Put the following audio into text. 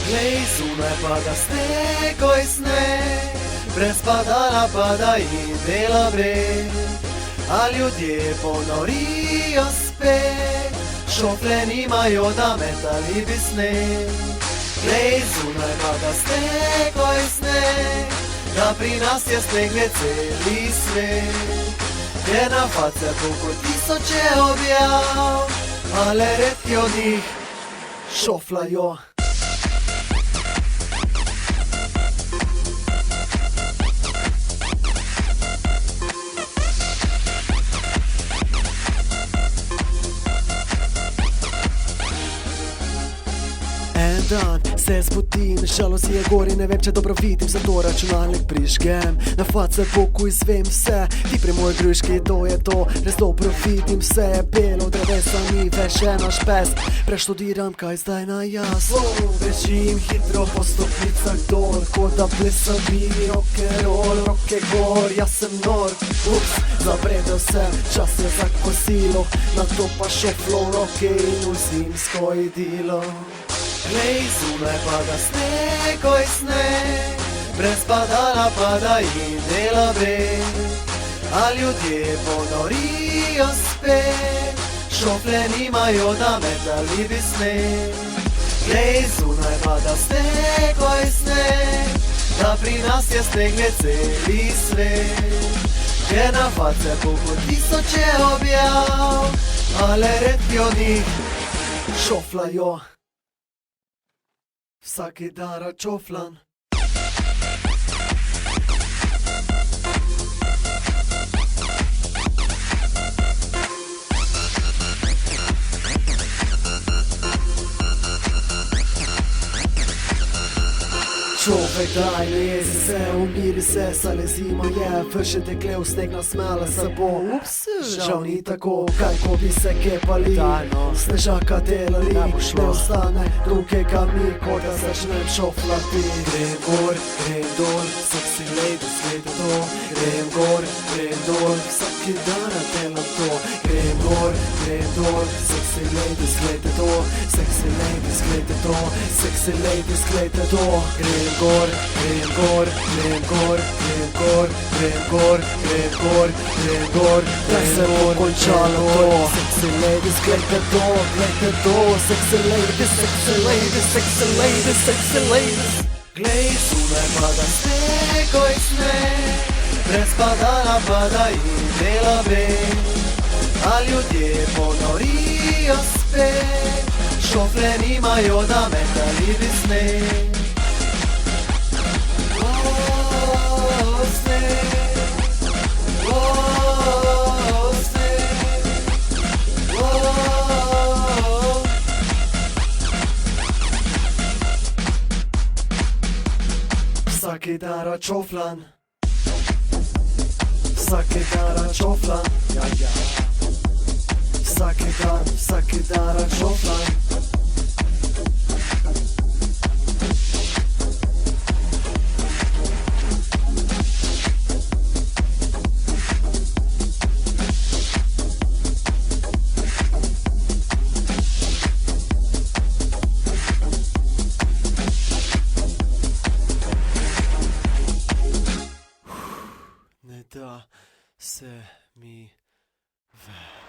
Glej, zunaj pada sneg, oj sneg, brez padala pada in dela breg. A ljudje ponorijo spet, šofle nimajo, da metali bi sneg. Glej, zunaj pada sneg, oj sneg, da pri nas je sneg ne celi svet. Gre na face Bogu tisoče objav, ale redki od njih šoflajo. En dan se zbudim, žalost je gori, ne vem, če dobro vidim, zato računalnik prižgem. Na face Bogu izvem vse, ti pri moj gruški, to je to, res dobro vidim vse. Belo drevesa ni več naš pes, preštudiram, kaj zdaj na jaz. Bežim hitro po stopnicah dol, kot da plesavi rock'n'roll, roke gor, jaz sem nor. Ups, zabredel sem, čas je za kosilo, na to pa šoflo roke in v zimsko idilo. Glej, zunaj pada sneg, oj sneg, brez padala pada in dela breg. A ljudje ponorijo spet, šofle nimajo, da metali bi sneg. Glej, zunaj pada sneg, oj sneg, da pri nas je sneg ne celi svet. Gre na face Bogu tisoče objav, ale redki od njih šoflajo. Vsaki dan račoflan. Človek daj, ne jezi se, umiri se, saj le zima je, vrše dekle v sneg nasmele se bo. Ups, žal ni tako, kaj ko bi se kepali, snežaka delali, ne ostane drugega mi, kot da začnem šoflati. Grem gor, grem dol, sexy ladies gleda to, grem gor, grem dol, vsaki dan delam to. Grem gor, grem dol, sexy ladies gleda to, sexy ladies gleda to, sexy ladies gleda to. Grem gor, grem gor, grem gor, grem gor, grem gor, grem gor, grem gor, da se bo končalo to. Sexy ladies, gledajte to, sexy ladies, sexy ladies, sexy ladies, sexy ladies. Glej, zunaj pada sneg, oj sneg, brez padala pada in dela breg. A ljudje ponorijo spet, šofle nimajo, da metali bi sneg. Vsaki dan račoflan, vsaki dan račoflan, ja, ja. Vsaki dan račoflan. Ne da se mi več.